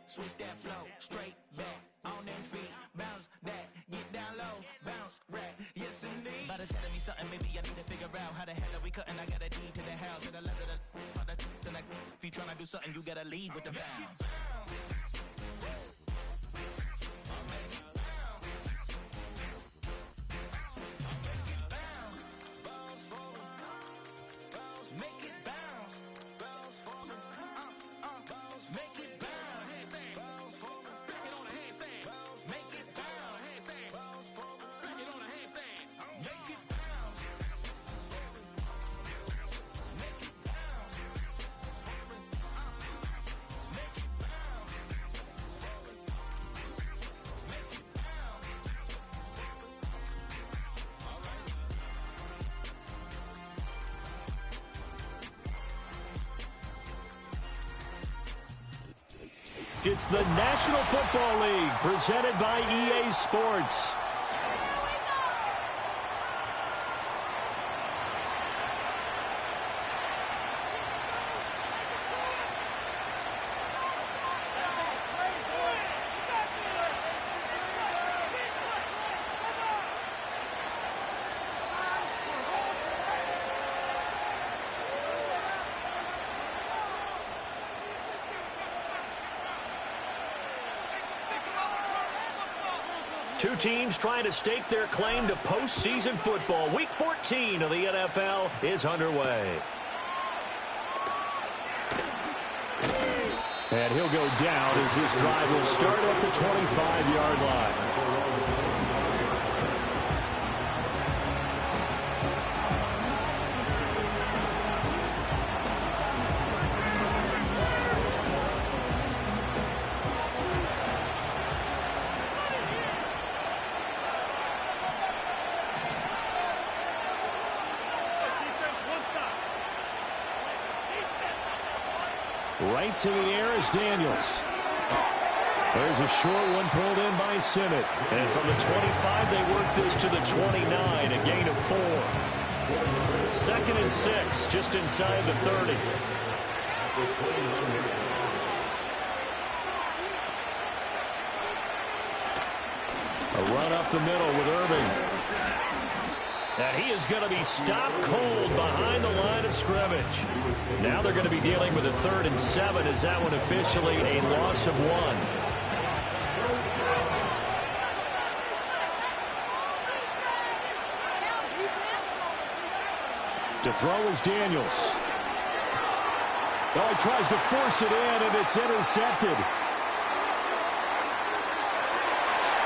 Switch that flow, straight back, on them feet, bounce that, get down low, bounce, rack, yes indeed. About to telling me something, maybe I need to figure out how the hell are we cutting, I got a deed to the house, to the less of the, if you tryna do something, you gotta lead with the bounce. It's the National Football League presented by EA Sports. Two teams trying to stake their claim to postseason football. Week 14 of the NFL is underway. And he'll go down as this drive will start at the 25-yard line. Right to the air is Daniels. There's a short one pulled in by Simmett. And from the 25, they work this to the 29, a gain of 4. 2nd and 6, just inside the 30. A run up the middle with Irving. And he is going to be stopped cold behind the line of scrimmage. Now they're going to be dealing with a 3rd and 7 as that one officially a loss of 1. To throw is Daniels. Oh, he tries to force it in, and it's intercepted.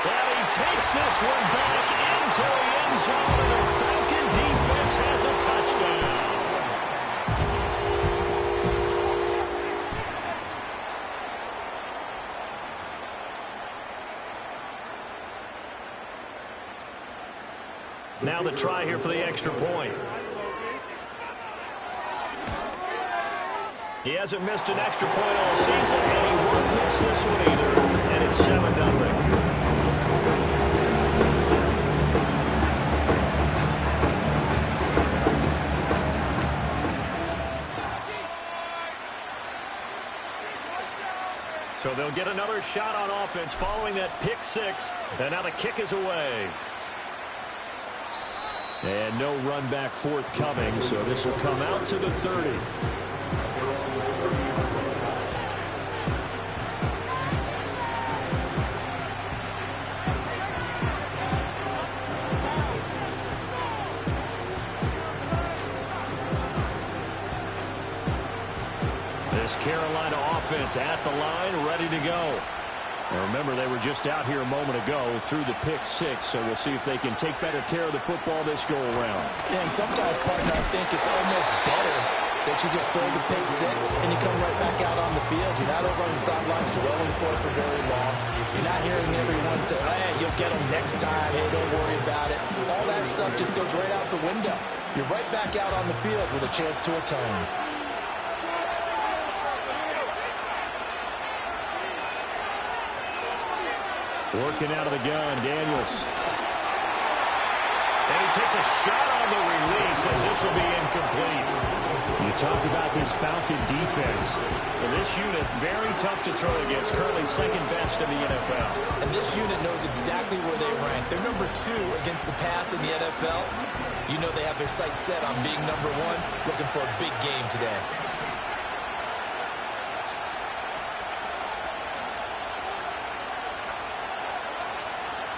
And he takes this one back into the end zone, and the Falcon defense has a touchdown. Now the try here for the extra point. He hasn't missed an extra point all season, and he won't miss this one either. And it's 7-0. So they'll get another shot on offense following that pick 6, and now the kick is away. And no run back forthcoming, so this will come out to the 30. This Carolina offense at the line, ready to go. And remember, they were just out here a moment ago through the pick six, so we'll see if they can take better care of the football this go-around. Yeah, and sometimes, partner, I think it's almost better that you just throw the pick six and you come right back out on the field. You're not over on the sidelines dwelling for it for very long. You're not hearing everyone say, hey, you'll get them next time. Hey, don't worry about it. All that stuff just goes right out the window. You're right back out on the field with a chance to atone. Working out of the gun, Daniels. And he takes a shot on the release as this will be incomplete. You talk about this Falcon defense. Well, this unit, very tough to throw against, currently second best in the NFL. And this unit knows exactly where they rank. They're number 2 against the pass in the NFL. You know they have their sights set on being number 1, looking for a big game today.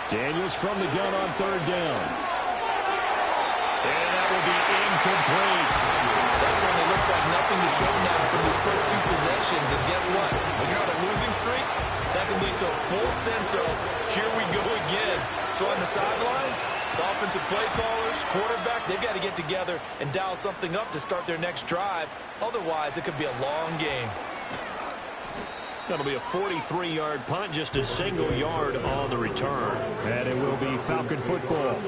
Daniels from the gun on third down. And that will be incomplete. That certainly looks like nothing to show now from these first 2 possessions. And guess what? When you're on a losing streak, that can lead to a full sense of, here we go again. So on the sidelines, the offensive play callers, quarterback, they've got to get together and dial something up to start their next drive. Otherwise, it could be a long game. That'll be a 43-yard punt, just a single yard on the return. And it will be Falcon football.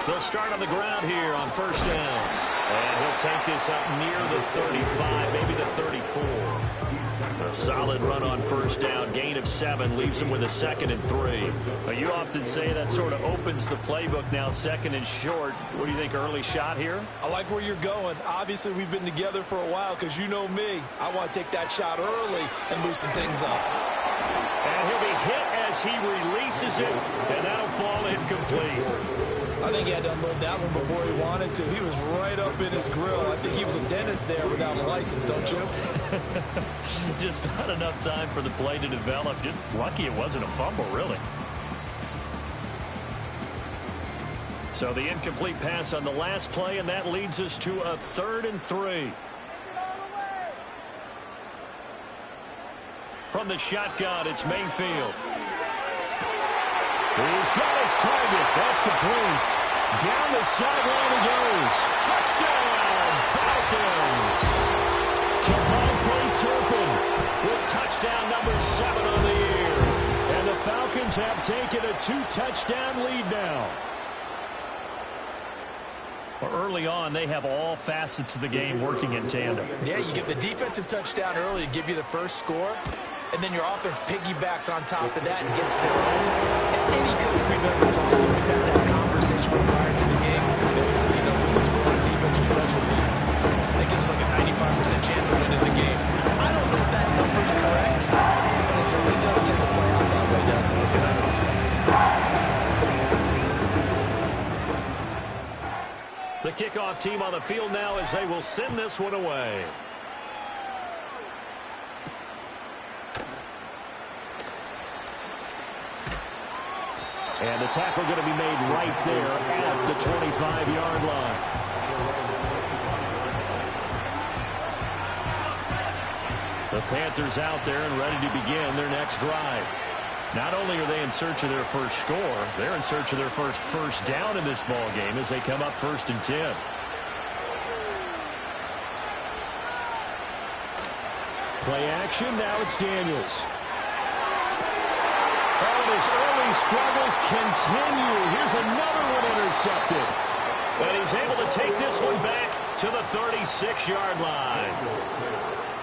They'll start on the ground here on first down. And he'll take this up near the 35, maybe the 34. A solid run on first down, gain of 7, leaves him with a 2nd and 3. But you often say that sort of opens the playbook now, 2nd and short. What do you think, early shot here? I like where you're going. Obviously, we've been together for a while because you know me. I want to take that shot early and loosen things up. And he'll be hit as he releases it, and that'll fall incomplete. I think he had to unload that one before he wanted to. He was right up in his grill. I think he was a dentist there without a license, don't you? Just not enough time for the play to develop. Just lucky it wasn't a fumble, really. So the incomplete pass on the last play, and that leads us to a 3rd and 3. From the shotgun, it's Mayfield. He's got his target. That's complete. Down the sideline he goes. Touchdown, Falcons. Kevontae Turpin with touchdown number 7 on the year. And the Falcons have taken a 2-touchdown lead now. Well, early on, they have all facets of the game working in tandem. Yeah, you get the defensive touchdown early to give you the first score. And then your offense piggybacks on top of that and gets their own. And any coach we've ever talked to, we've had that conversation with prior to the game. They would say, you know, if we can score on defense or special teams, they give us like a 95% chance of winning the game. I don't know if that number's correct, but it certainly does tend to play out that way, doesn't it? The kickoff team on the field now as they will send this one away. And the tackle going to be made right there at the 25-yard line. The Panthers out there and ready to begin their next drive. Not only are they in search of their first score, they're in search of their first down in this ball game as they come up 1st and 10. Play action, now it's Daniels. Oh, and his early struggles continue. Here's another one intercepted. And he's able to take this one back to the 36-yard line.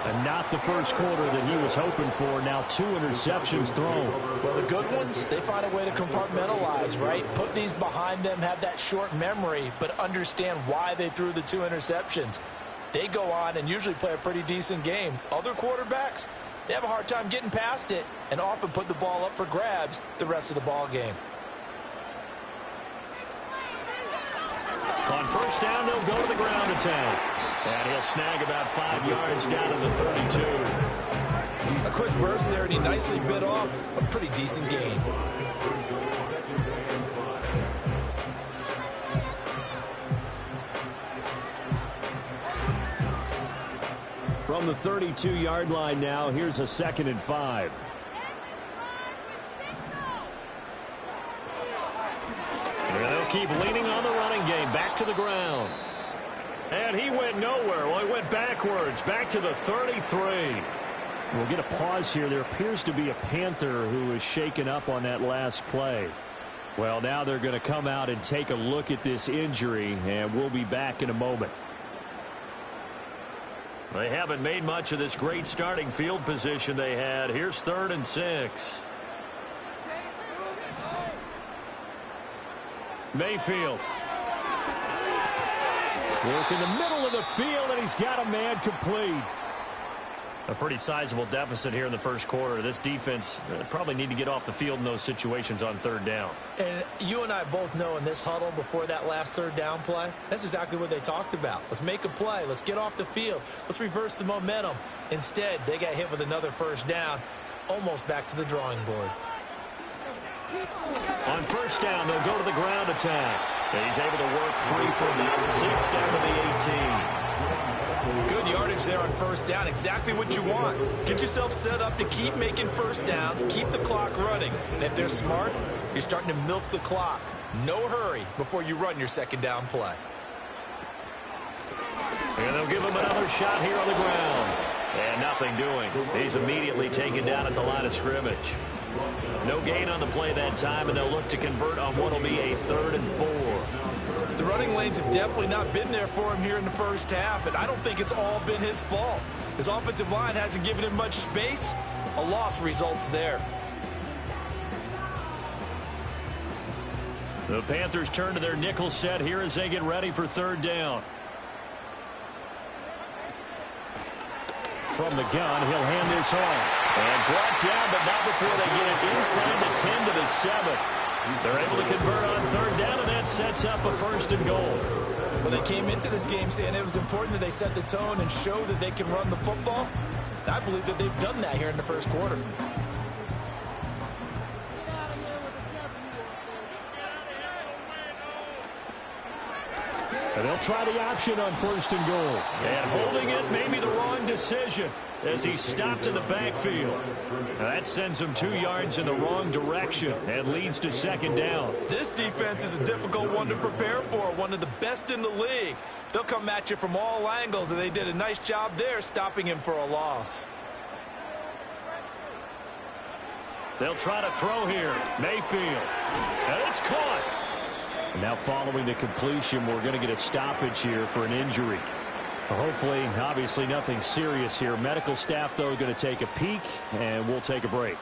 And not the first quarter that he was hoping for. Now 2 interceptions thrown. Well, the good ones, they find a way to compartmentalize, right? Put these behind them, have that short memory, but understand why they threw the 2 interceptions. They go on and usually play a pretty decent game. Other quarterbacks, they have a hard time getting past it and often put the ball up for grabs the rest of the ball game. On first down, they'll go to the ground attack. And he'll snag about 5 yards down to the 32. A quick burst there, and he nicely bit off a pretty decent gain. From the 32-yard line now, here's a 2nd and 5. And they'll keep leaning on the running game. Back to the ground. And he went nowhere. Well, he went backwards. Back to the 33. We'll get a pause here. There appears to be a Panther who was shaken up on that last play. Well, now they're going to come out and take a look at this injury, and we'll be back in a moment. They haven't made much of this great starting field position they had. Here's 3rd and 6. Mayfield. Work in the middle of the field, and he's got a man complete. A pretty sizable deficit here in the first quarter. This defense probably need to get off the field in those situations on 3rd down. And you and I both know in this huddle before that last 3rd down play, that's exactly what they talked about. Let's make a play. Let's get off the field. Let's reverse the momentum. Instead, they got hit with another 1st down, almost back to the drawing board. On 1st down, they'll go to the ground attack. And he's able to work free for about 6 down to the 18. Good yardage there on 1st down. Exactly what you want. Get yourself set up to keep making 1st downs, keep the clock running. And if they're smart, you're starting to milk the clock. No hurry before you run your 2nd down play. And they'll give him another shot here on the ground. And nothing doing. He's immediately taken down at the line of scrimmage. No gain on the play that time, and they'll look to convert on what will be a 3rd and 4. The running lanes have definitely not been there for him here in the first half, and I don't think it's all been his fault. His offensive line hasn't given him much space. A loss results there. The Panthers turn to their nickel set here as they get ready for 3rd down. From the gun, he'll hand this off. And brought down, but not before they get it inside the 10 to the 7. They're able to convert on 3rd down, and that sets up a 1st and goal. Well, they came into this game saying it was important that they set the tone and show that they can run the football. I believe that they've done that here in the first quarter. And they'll try the option on 1st and goal. And holding it may be the wrong decision as he stopped in the backfield. Now that sends him 2 yards in the wrong direction and leads to 2nd down. This defense is a difficult one to prepare for, one of the best in the league. They'll come at you from all angles, and they did a nice job there stopping him for a loss. They'll try to throw here. Mayfield. And it's caught. Now following the completion, we're going to get a stoppage here for an injury. Hopefully, obviously nothing serious here. Medical staff, though, going to take a peek, and we'll take a break.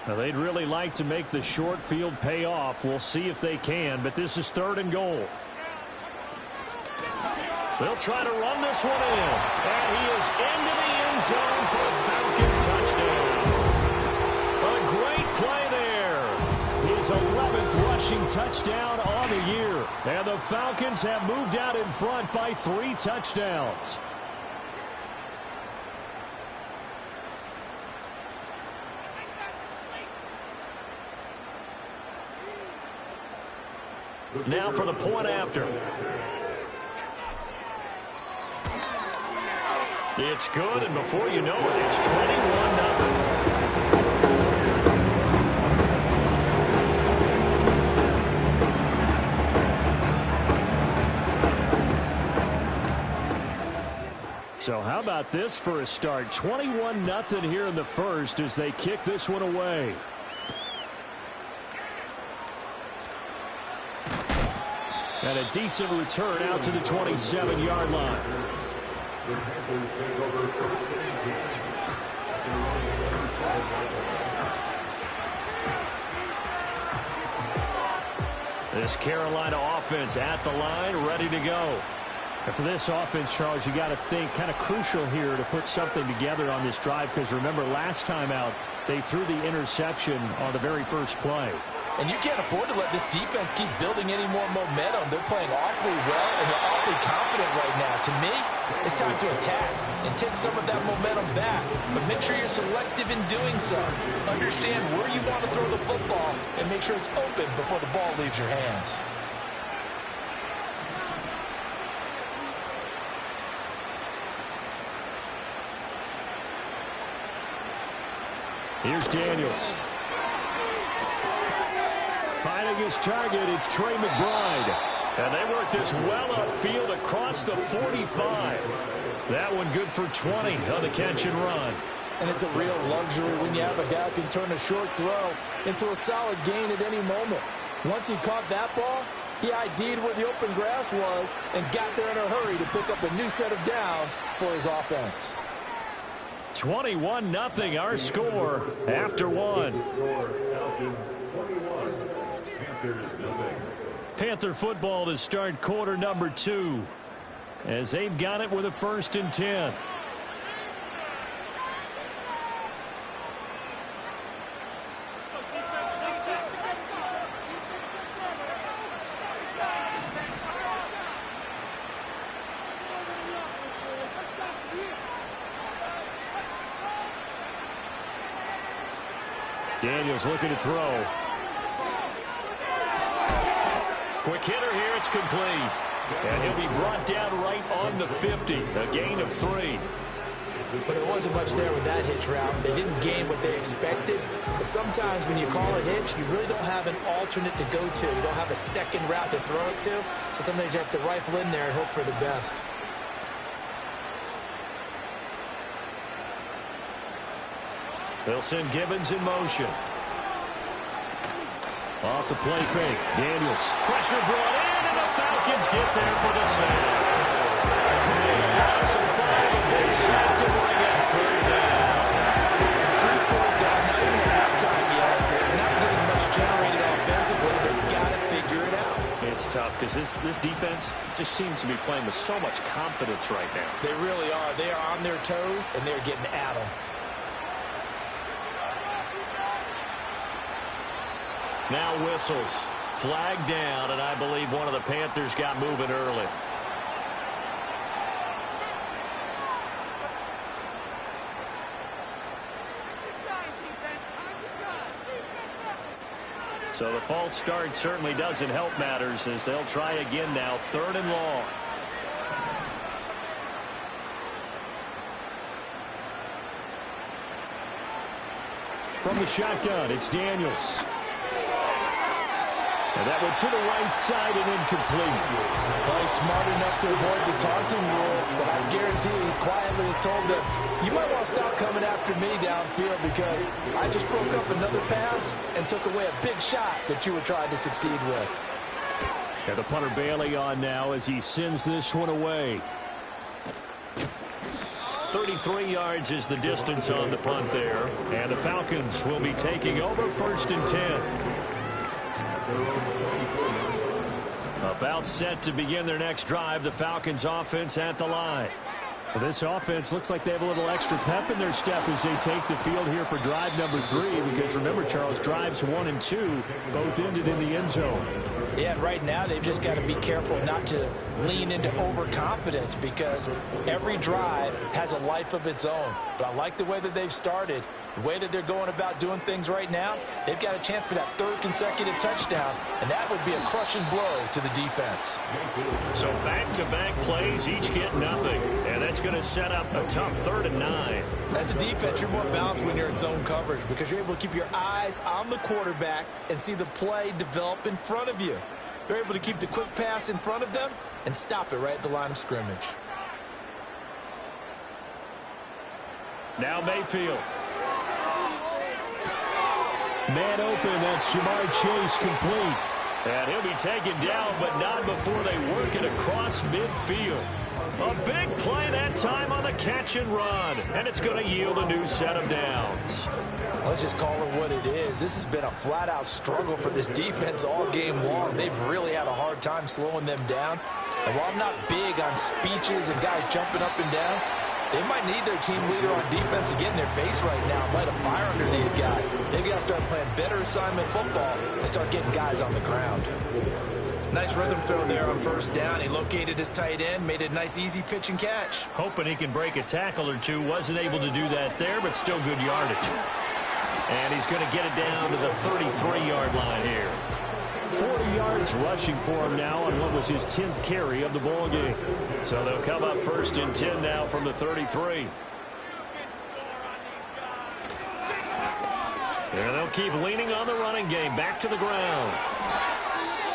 Now, they'd really like to make the short field pay off. We'll see if they can, but this is 3rd and goal. They'll try to run this one in. And he is into the end zone for a Falcon touchdown. A great play there. His 11th rushing touchdown on the year. And the Falcons have moved out in front by 3 touchdowns. Now for the point after. It's good, and before you know it, it's 21-0. So how about this for a start? 21-0 here in the first as they kick this one away. And a decent return out to the 27-yard line. This Carolina offense at the line, ready to go. And for this offense, Charles, you got to think kind of crucial here to put something together on this drive, because remember last time out they threw the interception on the very first play. And you can't afford to let this defense keep building any more momentum. They're playing awfully well, and they're awfully confident right now. To me, it's time to attack and take some of that momentum back. But make sure you're selective in doing so. Understand where you want to throw the football and make sure it's open before the ball leaves your hands. Here's Daniels. Finding his target, it's Trey McBride. And they work this well upfield across the 45. That one good for 20 on the catch and run. And it's a real luxury when you have a guy who can turn a short throw into a solid gain at any moment. Once he caught that ball, he ID'd where the open grass was and got there in a hurry to pick up a new set of downs for his offense. 21-0 our score after one. Panther football to start quarter number 2 as they've got it with a 1st and 10. Daniels looking to throw. Quick hitter here, it's complete. And he'll be brought down right on the 50, a gain of 3. But there wasn't much there with that hitch route. They didn't gain what they expected. But sometimes when you call a hitch, you really don't have an alternate to go to. You don't have a second route to throw it to. So sometimes you have to rifle in there and hope for the best. They'll send Gibbons in motion. Off the play fake. Daniels. Pressure brought in, and the Falcons get there for the sack. Create a loss of 5, a big sack to bring it 3rd down. 3 scores down, not even at halftime yet. They're not getting much generated offensively. They've got to figure it out. It's tough because this defense just seems to be playing with so much confidence right now. They really are. They are on their toes, and they're getting at them. Now whistles. Flag down, and I believe one of the Panthers got moving early. So the false start certainly doesn't help matters as they'll try again now, 3rd and long. From the shotgun, it's Daniels. And that went to the right side and incomplete. Well, he's smart enough to avoid the taunting rule, but I guarantee he quietly has told them, you might want to stop coming after me downfield because I just broke up another pass and took away a big shot that you were trying to succeed with. And the punter Bailey on now as he sends this one away. 33 yards is the distance on the punt there. And the Falcons will be taking over 1st and 10. About set to begin their next drive. The Falcons offense at the line. Well, this offense looks like they have a little extra pep in their step as they take the field here for drive number 3. Because remember, Charles, drives 1 and 2 both ended in the end zone. Yeah, right now they've just got to be careful not to lean into overconfidence because every drive has a life of its own. But I like the way that they've started, the way that they're going about doing things right now. They've got a chance for that 3rd consecutive touchdown, and that would be a crushing blow to the defense. So back-to-back plays, each get nothing. And that's going to set up a tough 3rd and 9. As a defense, you're more balanced when you're in zone coverage because you're able to keep your eyes on the quarterback and see the play develop in front of you. They're able to keep the quick pass in front of them and stop it right at the line of scrimmage. Now Mayfield. Man open, that's Jamar Chase complete. And he'll be taken down, but not before they work it across midfield. A big play that time on the catch and run. And it's going to yield a new set of downs. Let's just call it what it is. This has been a flat-out struggle for this defense all game long. They've really had a hard time slowing them down. And while I'm not big on speeches and guys jumping up and down, they might need their team leader on defense to get in their face right now and light a fire under these guys. They've got to start playing better assignment football and start getting guys on the ground. Nice rhythm throw there on first down. He located his tight end, made a nice easy pitch and catch. Hoping he can break a tackle or two. Wasn't able to do that there, but still good yardage. And he's going to get it down to the 33-yard line here. 40 yards rushing for him now on what was his 10th carry of the ball game. So they'll come up first and 10 now from the 33. And they'll keep leaning on the running game. Back to the ground.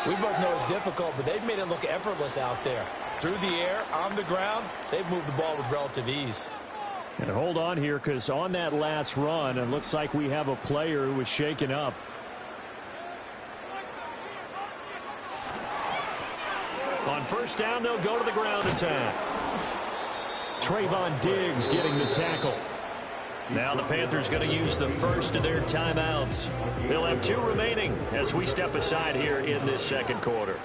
We both know it's difficult, but they've made it look effortless out there. Through the air, on the ground, they've moved the ball with relative ease. And hold on here, because on that last run, it looks like we have a player who was shaken up. On first down, they'll go to the ground attack. Trayvon Diggs getting the tackle. Now the Panthers going to use the first of their timeouts. They'll have 2 remaining as we step aside here in this second quarter.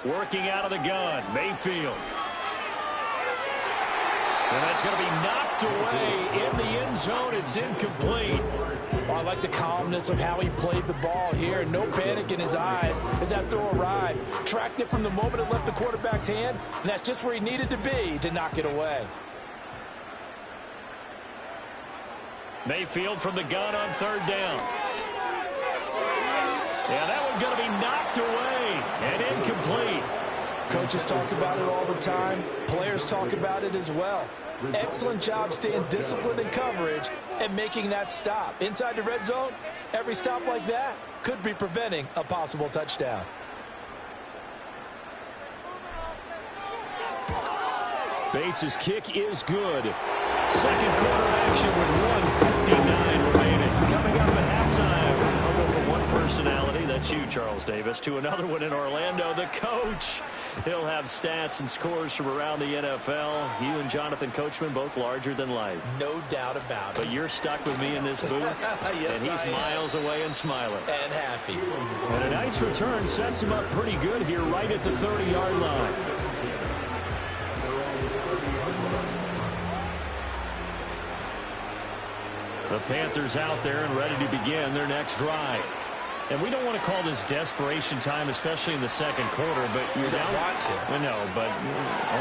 Working out of the gun, Mayfield. And that's going to be knocked away in the end zone. It's incomplete. Well, I like the calmness of how he played the ball here. No panic in his eyes as that throw arrived. Tracked it from the moment it left the quarterback's hand, and that's just where he needed to be to knock it away. Mayfield from the gun on third down. Yeah, that one's going to be knocked away and incomplete. Coaches talk about it all the time. Players talk about it as well. Excellent job staying disciplined in coverage and making that stop. Inside the red zone, every stop like that could be preventing a possible touchdown. Bates' kick is good. Second quarter action with 1:59 remaining. Coming up at halftime, I'll go from one personality, that's you, Charles Davis, to another one in Orlando, the coach. He'll have stats and scores from around the NFL. You and Jonathan Coachman, both larger than life. No doubt about it. But you're stuck with me in this booth, yes, and he's miles away and smiling. And happy. And a nice return sets him up pretty good here right at the 30-yard line. The Panthers out there and ready to begin their next drive. And we don't want to call this desperation time, especially in the second quarter, but you're down. Want to. No, but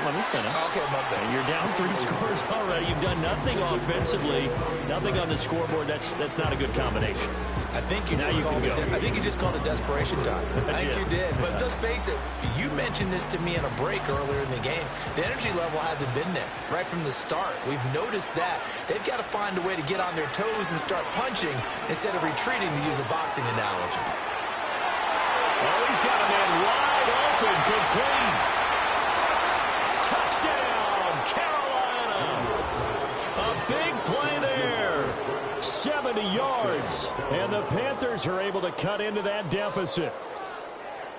let me finish. Okay, my bad. You're down 3 scores already. You've done nothing offensively, nothing on the scoreboard. That's not a good combination. I think you just called it desperation time. I think you did. But let's face it, you mentioned this to me in a break earlier in the game. The energy level hasn't been there right from the start. We've noticed that. They've got to find a way to get on their toes and start punching instead of retreating, to use a boxing analogy. Oh, he's got a man wide open, complete. Touchdown, Carolina. A big play there. 70 yards. And the Panthers are able to cut into that deficit.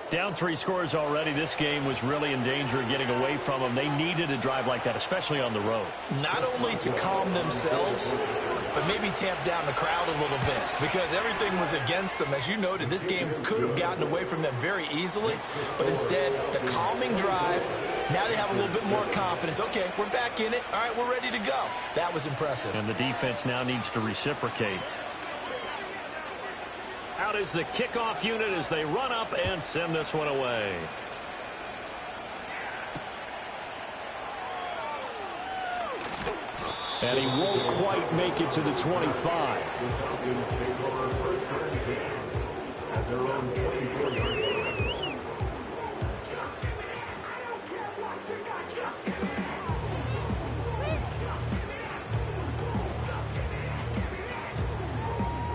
Down 3 scores already. This game was really in danger of getting away from them. They needed a drive like that, especially on the road. Not only to calm themselves, but maybe tamp down the crowd a little bit, because everything was against them. As you noted, this game could have gotten away from them very easily, but instead, the calming drive, now they have a little bit more confidence. Okay, we're back in it. All right, we're ready to go. That was impressive. And the defense now needs to reciprocate. Out is the kickoff unit as they run up and send this one away. And he won't quite make it to the 25.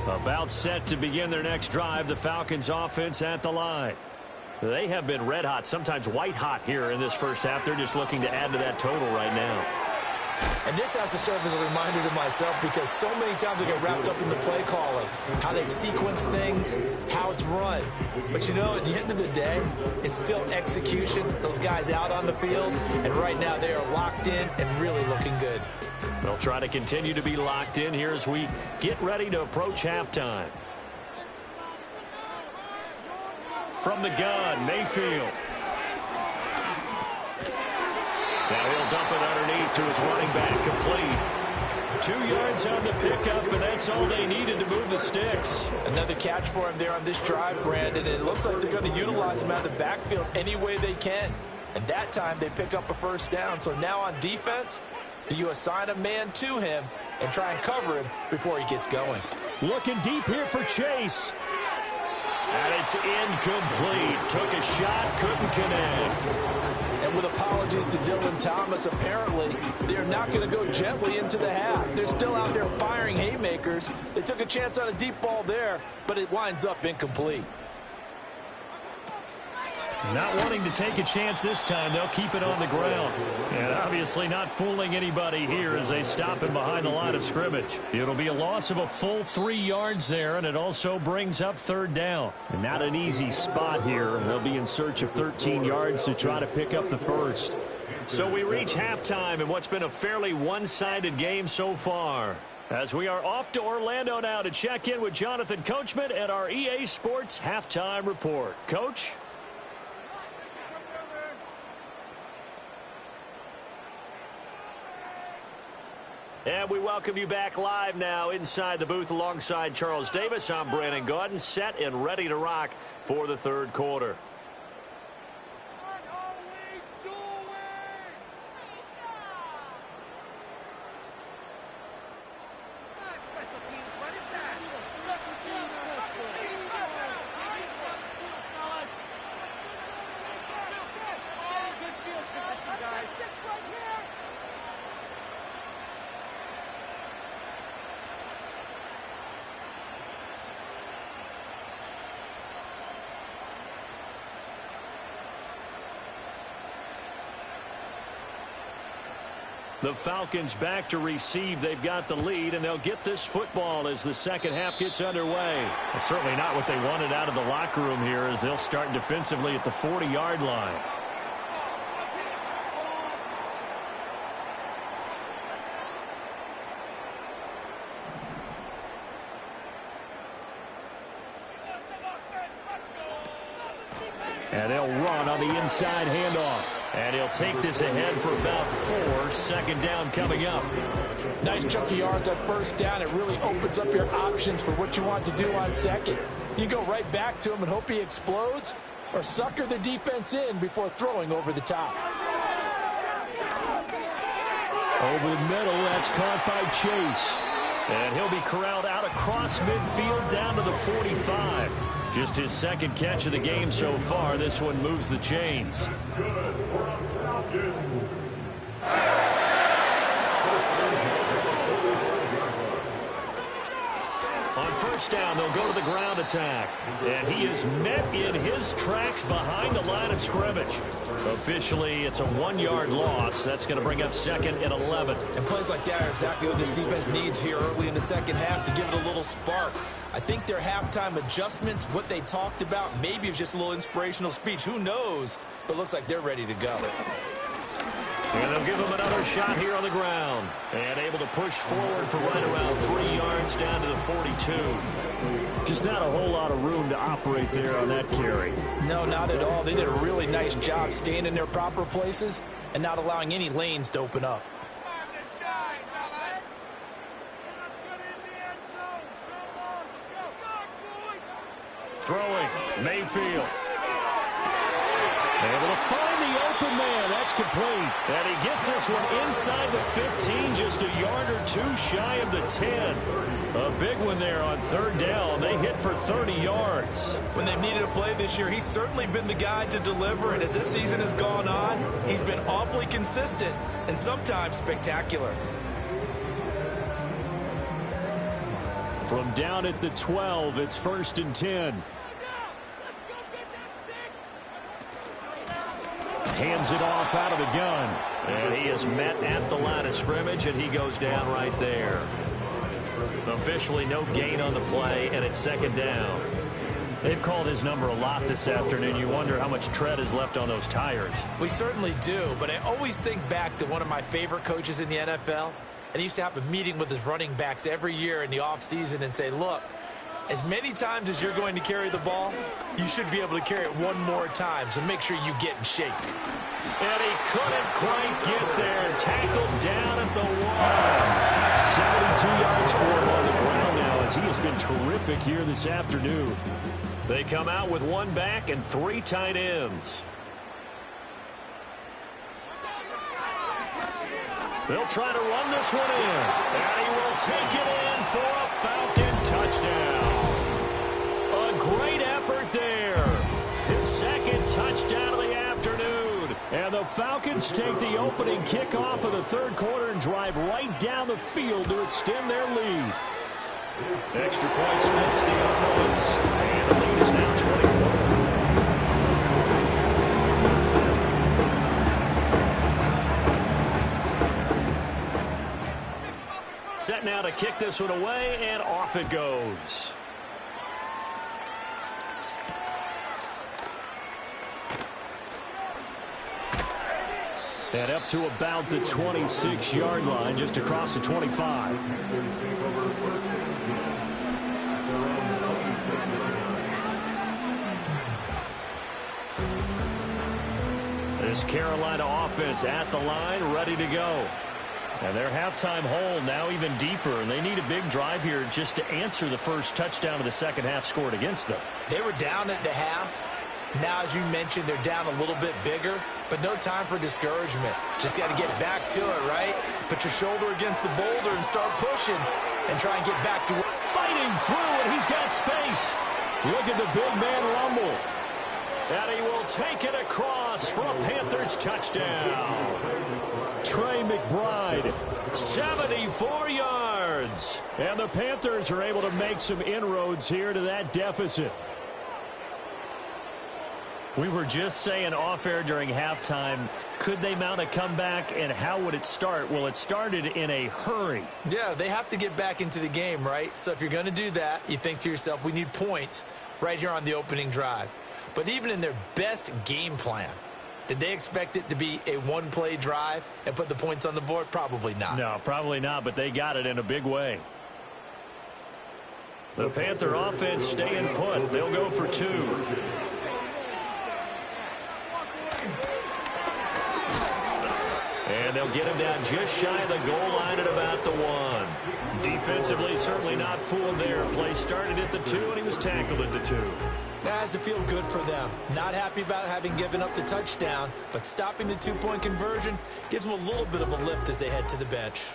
About set to begin their next drive, the Falcons offense at the line. They have been red hot, sometimes white hot here in this first half. They're just looking to add to that total right now. And this has to serve as a reminder to myself, because so many times I get wrapped up in the play calling, how they've sequenced things, how it's run. But you know, at the end of the day, it's still execution. Those guys out on the field, and right now they are locked in and really looking good. They'll try to continue to be locked in here as we get ready to approach halftime. From the gun, Mayfield. Now he'll dump it underneath to his running back, complete. 2 yards on the pickup, and that's all they needed to move the sticks. Another catch for him there on this drive, Brandon, and it looks like they're going to utilize him out of the backfield any way they can. And that time they pick up a first down. So now on defense, do you assign a man to him and try and cover him before he gets going? Looking deep here for Chase. And it's incomplete. Took a shot, couldn't connect. And with apologies to Dylan Thomas, apparently they're not going to go gently into the half. They're still out there firing haymakers. They took a chance on a deep ball there, but it winds up incomplete. Not wanting to take a chance this time, they'll keep it on the ground. And obviously not fooling anybody here as they stop him behind the line of scrimmage. It'll be a loss of a full 3 yards there, and it also brings up third down. And not an easy spot here. They'll be in search of 13 yards to try to pick up the first. So we reach halftime in what's been a fairly one-sided game so far. As we are off to Orlando now to check in with Jonathan Coachman and our EA Sports Halftime Report. Coach? And we welcome you back live now inside the booth alongside Charles Davis. I'm Brandon Gaudin, set and ready to rock for the third quarter. The Falcons back to receive. They've got the lead, and they'll get this football as the second half gets underway. Well, certainly not what they wanted out of the locker room here as they'll start defensively at the 40-yard line. And they'll run on the inside handoff. And he'll take this ahead for about 4. Second down coming up. Nice chunky yards on first down. It really opens up your options for what you want to do on second. You go right back to him and hope he explodes, or sucker the defense in before throwing over the top. Over the middle, that's caught by Chase. And he'll be corralled out across midfield down to the 45. Just his second catch of the game so far. This one moves the chains. On first down, they'll go to the ground attack. And he is met in his tracks behind the line of scrimmage. Officially, it's a 1-yard loss. That's going to bring up second and 11. And plays like that are exactly what this defense needs here early in the second half to give it a little spark. I think their halftime adjustments, what they talked about, maybe it was just a little inspirational speech. Who knows? But it looks like they're ready to go. And they'll give him another shot here on the ground. And able to push forward for right around 3 yards down to the 42. Just not a whole lot of room to operate there on that carry. No, not at all. They did a really nice job staying in their proper places and not allowing any lanes to open up. Throwing, Mayfield. Able to find the open man. That's complete. And he gets this one inside the 15, just a yard or 2 shy of the 10. A big one there on third down. They hit for 30 yards. When they've needed a play this year, he's certainly been the guy to deliver. And as this season has gone on, he's been awfully consistent and sometimes spectacular. From down at the 12, it's 1st and 10. Hands it off out of the gun. And he is met at the line of scrimmage, and he goes down right there. Officially no gain on the play, and it's second down. They've called his number a lot this afternoon. You wonder how much tread is left on those tires. We certainly do, but I always think back to one of my favorite coaches in the NFL. And he used to have a meeting with his running backs every year in the offseason and say, look, as many times as you're going to carry the ball, you should be able to carry it one more time, so make sure you get in shape. And he couldn't quite get there. Tackled down at the 1. 72 yards for him on the ground now, as he has been terrific here this afternoon. They come out with one back and 3 tight ends. They'll try to run this one in. And he will take it in for a Falcon touchdown. A great effort there. His second touchdown of the afternoon. And the Falcons take the opening kickoff of the third quarter and drive right down the field to extend their lead. Extra point splits the opponents. And the lead is now 24. Set now to kick this one away, and off it goes. And up to about the 26-yard line, just across the 25. This Carolina offense at the line, ready to go. And their halftime hole now even deeper, and they need a big drive here just to answer the first touchdown of the second half scored against them. They were down at the half. Now, as you mentioned, they're down a little bit bigger, but no time for discouragement. Just got to get back to it, right? Put your shoulder against the boulder and start pushing and try and get back to it. Fighting through, and he's got space. Look at the big man rumble. And he will take it across for a Panthers touchdown. Trey McBride, 74 yards. And the Panthers are able to make some inroads here to that deficit. We were just saying off-air during halftime, could they mount a comeback, and how would it start? Well, it started in a hurry. Yeah, they have to get back into the game, right? So if you're going to do that, you think to yourself, we need points right here on the opening drive. But even in their best game plan, did they expect it to be a one-play drive and put the points on the board? Probably not. No, probably not, but they got it in a big way. The Panther offense staying put. They'll go for 2. And they'll get him down just shy of the goal line at about the 1. Defensively, certainly not fooled there. Play started at the 2, and he was tackled at the 2. That has to feel good for them. Not happy about having given up the touchdown, but stopping the 2-point conversion gives them a little bit of a lift as they head to the bench.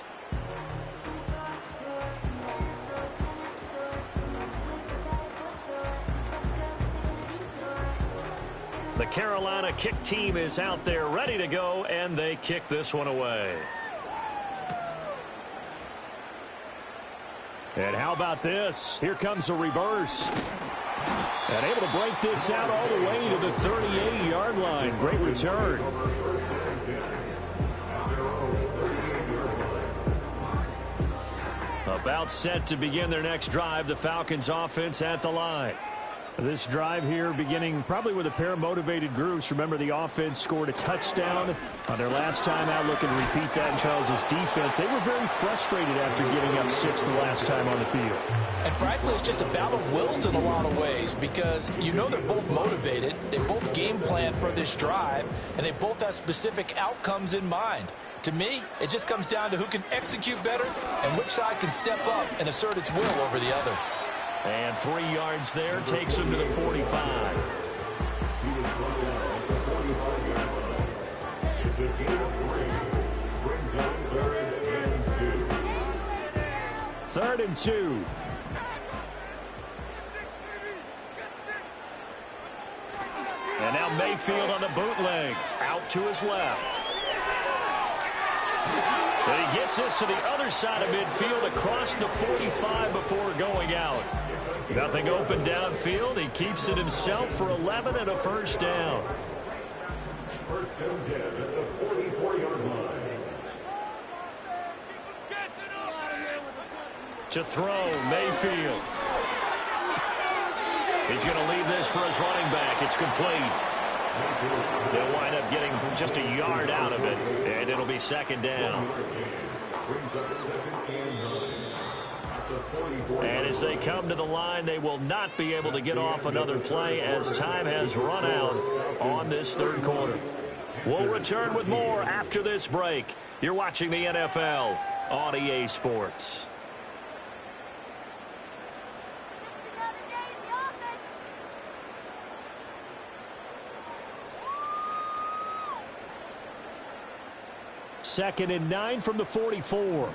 The Carolina kick team is out there ready to go, and they kick this one away. And how about this? Here comes a reverse. And able to break this out all the way to the 38-yard line. Great return. About set to begin their next drive. The Falcons offense at the line. This drive here beginning probably with a pair of motivated groups. Remember, the offense scored a touchdown on their last time out. Looking to repeat that in Charles's defense. They were very frustrated after giving up 6 the last time on the field. And frankly, it's just a battle of wills in a lot of ways because you know they're both motivated. They both game plan for this drive, and they both have specific outcomes in mind. To me, it just comes down to who can execute better and which side can step up and assert its will over the other. And 3 yards there takes him to the 45. Third and 2. And now Mayfield on the bootleg. Out to his left. And he gets this to the other side of midfield across the 45 before going out. Nothing open downfield. He keeps it himself for 11 and a first down. First and 10 at the 44-yard line. To throw, Mayfield. He's going to leave this for his running back. It's complete. They'll wind up getting just a yard out of it, and it'll be second down. And as they come to the line, they will not be able to get off another play as time has run out on this third quarter. We'll return with more after this break. You're watching the NFL on EA Sports. Second and 9 from the 44.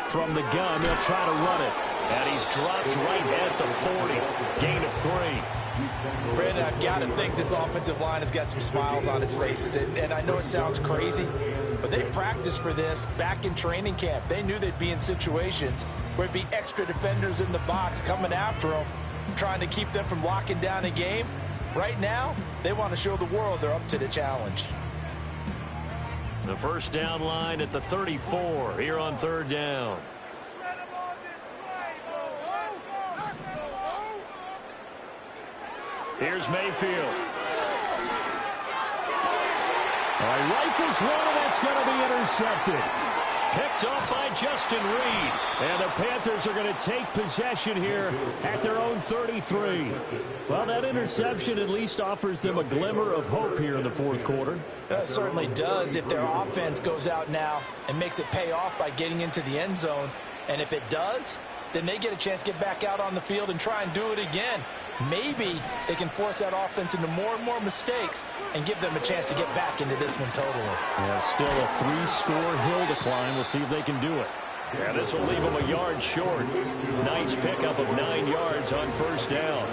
From the gun, they'll try to run it. And he's dropped right at the 40. Gain of 3. Brandon, I've got to think this offensive line has got some smiles on its faces. And I know it sounds crazy, but they practiced for this back in training camp. They knew they'd be in situations where there'd be extra defenders in the box coming after them, trying to keep them from locking down a game. Right now, they want to show the world they're up to the challenge. The first down line at the 34 here on third down. Here's Mayfield. All right, rifles one, and that's going to be intercepted. Picked up by Justin Reed. And the Panthers are going to take possession here at their own 33. Well, that interception at least offers them a glimmer of hope here in the fourth quarter. It certainly does if their offense goes out now and makes it pay off by getting into the end zone. And if it does, then they get a chance to get back out on the field and try and do it again. Maybe they can force that offense into more and more mistakes and give them a chance to get back into this one totally. Yeah, still a 3-score hill to climb. We'll see if they can do it. Yeah, this will leave them a yard short. Nice pickup of 9 yards on first down.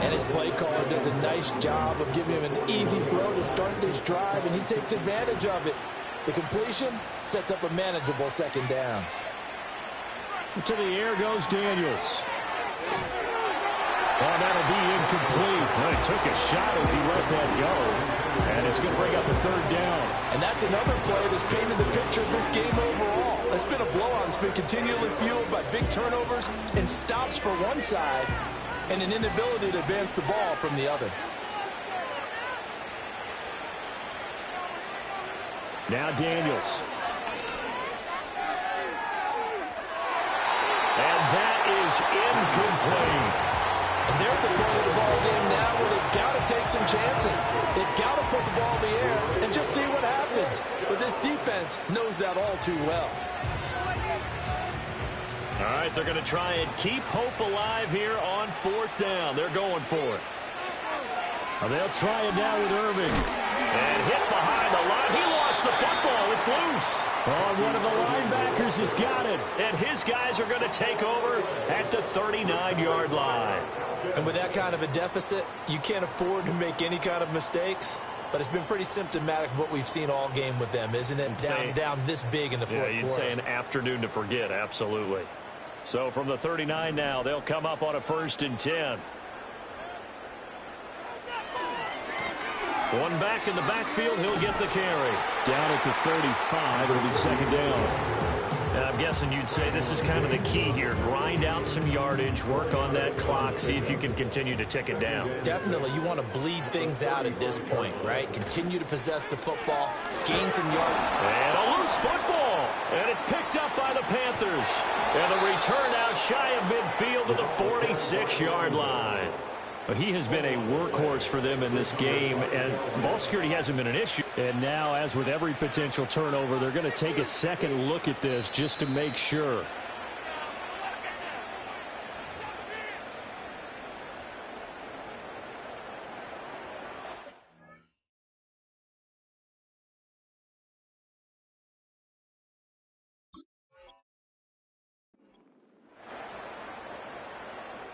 And his play caller does a nice job of giving him an easy throw to start this drive, and he takes advantage of it. The completion sets up a manageable second down. To the air goes Daniels. Oh, that'll be incomplete. Well, he took a shot as he let that go. And it's going to bring up a third down. And that's another play that's painted the picture of this game overall. It's been a blowout. It's been continually fueled by big turnovers and stops for one side and an inability to advance the ball from the other. Now Daniels. And that is incomplete. And they're at the point of the ball game now where they've got to take some chances. They've got to put the ball in the air and just see what happens. But this defense knows that all too well. All right, they're going to try and keep hope alive here on fourth down. They're going for it. Well, they'll try it now with Irving. And hit behind the line. He lost the football. It's loose. Oh, one of the linebackers has got it. And his guys are going to take over at the 39-yard line. And with that kind of a deficit, you can't afford to make any kind of mistakes. But it's been pretty symptomatic of what we've seen all game with them, isn't it? Down this big in the fourth quarter. Yeah, you'd say an afternoon to forget, absolutely. So from the 39 now, they'll come up on a 1st and 10. One back in the backfield, he'll get the carry. Down at the 35, it'll be second down. And I'm guessing you'd say this is kind of the key here. Grind out some yardage, work on that clock, see if you can continue to tick it down. Definitely, you want to bleed things out at this point, right? Continue to possess the football, gain some yardage. And a loose football. And it's picked up by the Panthers. And the return out shy of midfield to the 46-yard line. But he has been a workhorse for them in this game, and ball security hasn't been an issue. And now, as with every potential turnover, they're going to take a second look at this just to make sure.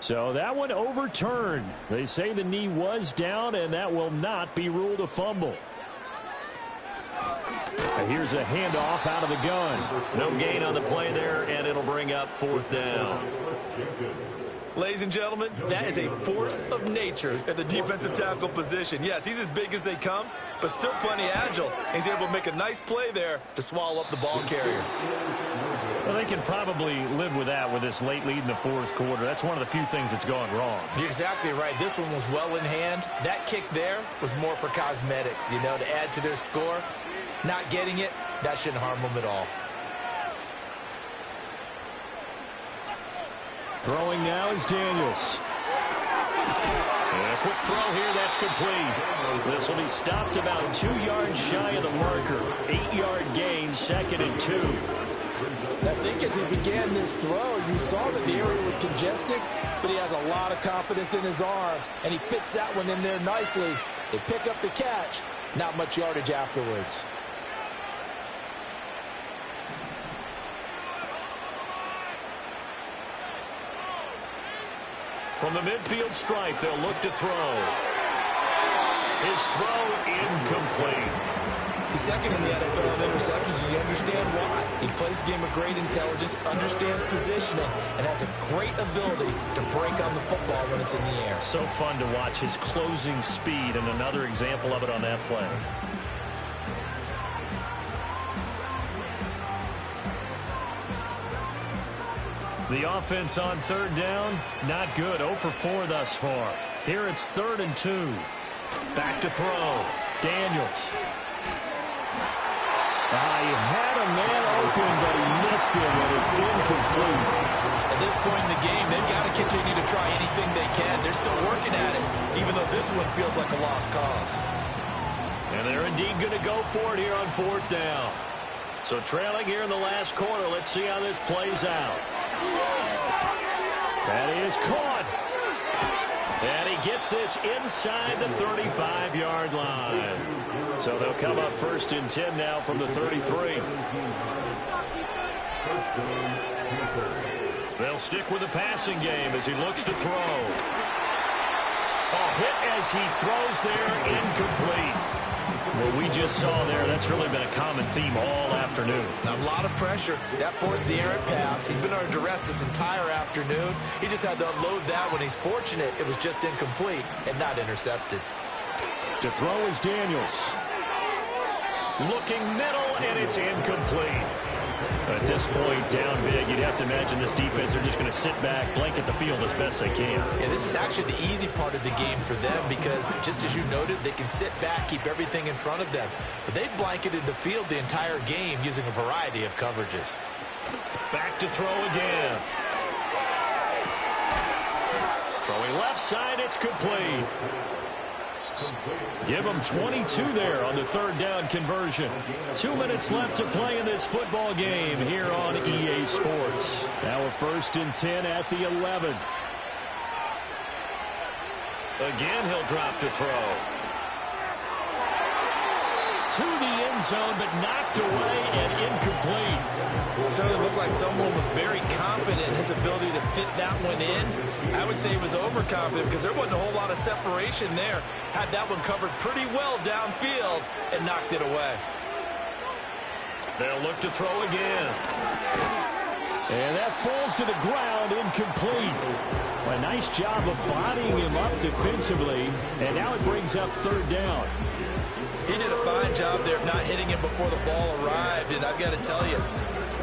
So that one overturned. They say the knee was down, and that will not be ruled a fumble. And here's a handoff out of the gun. No gain on the play there, and it'll bring up fourth down. Ladies and gentlemen, that is a force of nature at the defensive tackle position. Yes, he's as big as they come, but still plenty agile. He's able to make a nice play there to swallow up the ball carrier. Well, they can probably live with that with this late lead in the fourth quarter. That's one of the few things that's gone wrong. You're exactly right. This one was well in hand. That kick there was more for cosmetics, you know, to add to their score. Not getting it, that shouldn't harm them at all. Throwing now is Daniels. And a quick throw here, that's complete. This will be stopped about 2 yards shy of the marker. 8-yard gain, 2nd and 2. I think as he began this throw, you saw that the area was congested, but he has a lot of confidence in his arm, and he fits that one in there nicely. They pick up the catch, not much yardage afterwards. From the midfield stripe, they'll look to throw. His throw incomplete. He's second in the NFL in interceptions, and you understand why. He plays a game of great intelligence, understands positioning, and has a great ability to break on the football when it's in the air. So fun to watch his closing speed, and another example of it on that play. The offense on 3rd down, not good. 0 for 4 thus far. Here it's 3rd and 2. Back to throw. Daniels. He had a man open, but he missed him, and it's incomplete. At this point in the game, they've got to continue to try anything they can. They're still working at it, even though this one feels like a lost cause. And they're indeed going to go for it here on 4th down. So trailing here in the last quarter, let's see how this plays out. That is caught. And he gets this inside the 35-yard line. So they'll come up 1st and 10 now from the 33. They'll stick with the passing game as he looks to throw. Hit as he throws there, incomplete. What we just saw there, that's really been a common theme all afternoon. A lot of pressure. That forced the errant pass. He's been under duress this entire afternoon. He just had to unload that when he's fortunate. It was just incomplete and not intercepted. To throw is Daniels. Looking middle, and it's incomplete. At this point, down big, you'd have to imagine this defense, they're just going to sit back, blanket the field as best they can. Yeah, this is actually the easy part of the game for them because, just as you noted, they can sit back, keep everything in front of them. But they've blanketed the field the entire game using a variety of coverages. Back to throw again. Throwing left side, it's complete. Give them 22 there on the 3rd down conversion. 2 minutes left to play in this football game here on EA Sports. Now a 1st and 10 at the 11. Again, he'll drop to throw. To the end zone, but knocked away and incomplete. It certainly looked like someone was very confident in his ability to fit that one in. I would say he was overconfident because there wasn't a whole lot of separation there. Had that one covered pretty well downfield and knocked it away. They'll look to throw again. And that falls to the ground, incomplete. A nice job of bodying him up defensively, and now it brings up 3rd down. He did a fine job there of not hitting him before the ball arrived, and I've got to tell you,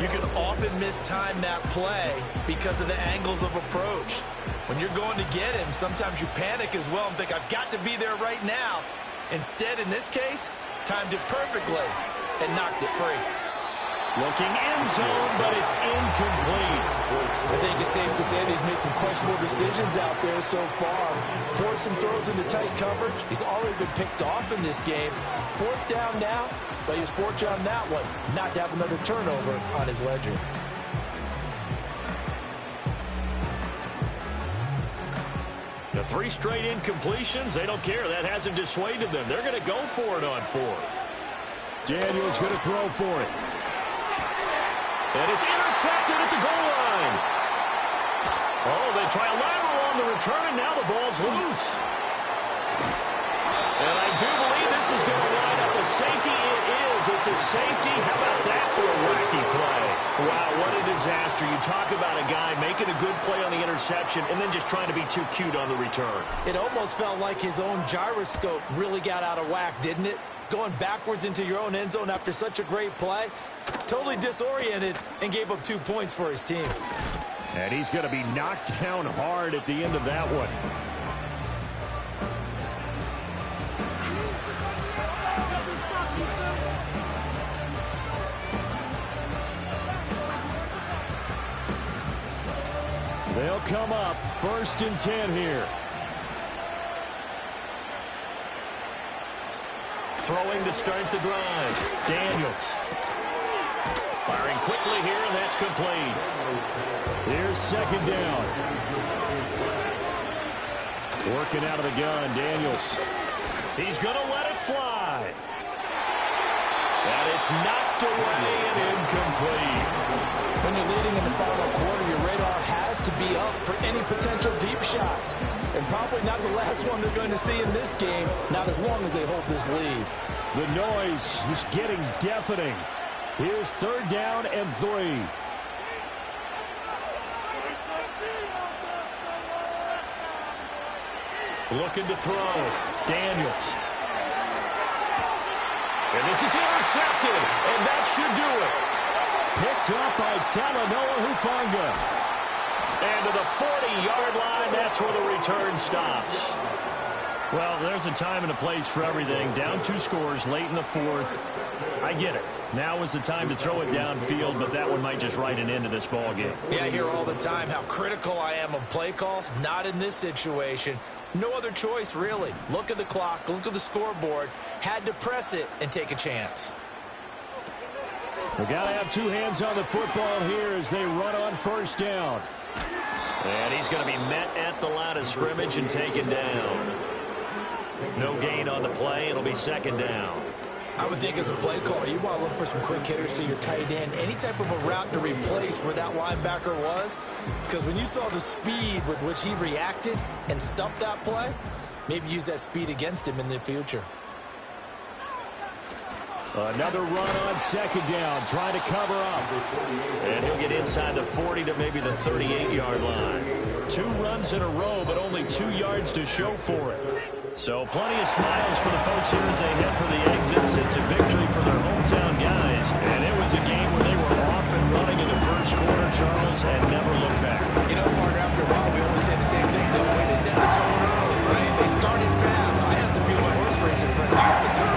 you can often mistime that play because of the angles of approach. When you're going to get him, sometimes you panic as well and think, I've got to be there right now. Instead, in this case, timed it perfectly and knocked it free. Looking end zone, but it's incomplete. I think it's safe to say that he's made some questionable decisions out there so far. Forcing throws into tight coverage. He's already been picked off in this game. 4th down now, but he was fortunate on that one not to have another turnover on his ledger. The 3 straight incompletions, they don't care. That hasn't dissuaded them. They're going to go for it on 4th. Daniels going to throw for it. And it's intercepted at the goal line. Oh, they try a lateral on the return, and now the ball's loose. And I do believe this is going to line up a safety. It is. It's a safety. How about that for a wacky play? Wow, what a disaster. You talk about a guy making a good play on the interception and then just trying to be too cute on the return. It almost felt like his own gyroscope really got out of whack, didn't it? going backwards into your own end zone after such a great play. Totally disoriented and gave up 2 points for his team. And he's going to be knocked down hard at the end of that one. They'll come up 1st and 10 here. Throwing to start the drive. Daniels. Firing quickly here, and that's complete. Here's 2nd down. Working out of the gun, Daniels. He's going to let it fly. And it's knocked away and incomplete. When you're leading in the final quarter, your radar has to be up for any potential deep shots. And probably not the last one they're going to see in this game, not as long as they hold this lead. The noise is getting deafening. Here's 3rd down and 3. Looking to throw. Daniels. And this is intercepted, and that should do it. Picked up by Talanoa Hufanga. And to the 40-yard line, that's where the return stops. Well, there's a time and a place for everything. Down 2 scores late in the 4th. I get it. Now is the time to throw it downfield, but that one might just write an end to this ball game. Yeah, I hear all the time how critical I am of play calls. Not in this situation. No other choice, really. Look at the clock, look at the scoreboard. Had to press it and take a chance. We've got to have 2 hands on the football here as they run on 1st down. And he's going to be met at the line of scrimmage and taken down. No gain on the play. It'll be 2nd down. I would think as a play caller, you want to look for some quick hitters to your tight end. Any type of a route to replace where that linebacker was. Because when you saw the speed with which he reacted and stuffed that play, maybe use that speed against him in the future. Another run on 2nd down, trying to cover up. And he'll get inside the 40 to maybe the 38-yard line. 2 runs in a row, but only 2 yards to show for it. So plenty of smiles for the folks here as they head for the exits. It's a victory for their hometown guys. And it was a game where they were off and running in the 1st quarter, Charles, and never looked back. You know, partner, after a while, we always say the same thing, don't we? They set the tone early, right? They started fast. So I asked a few of my horse racing friends, do you have a turn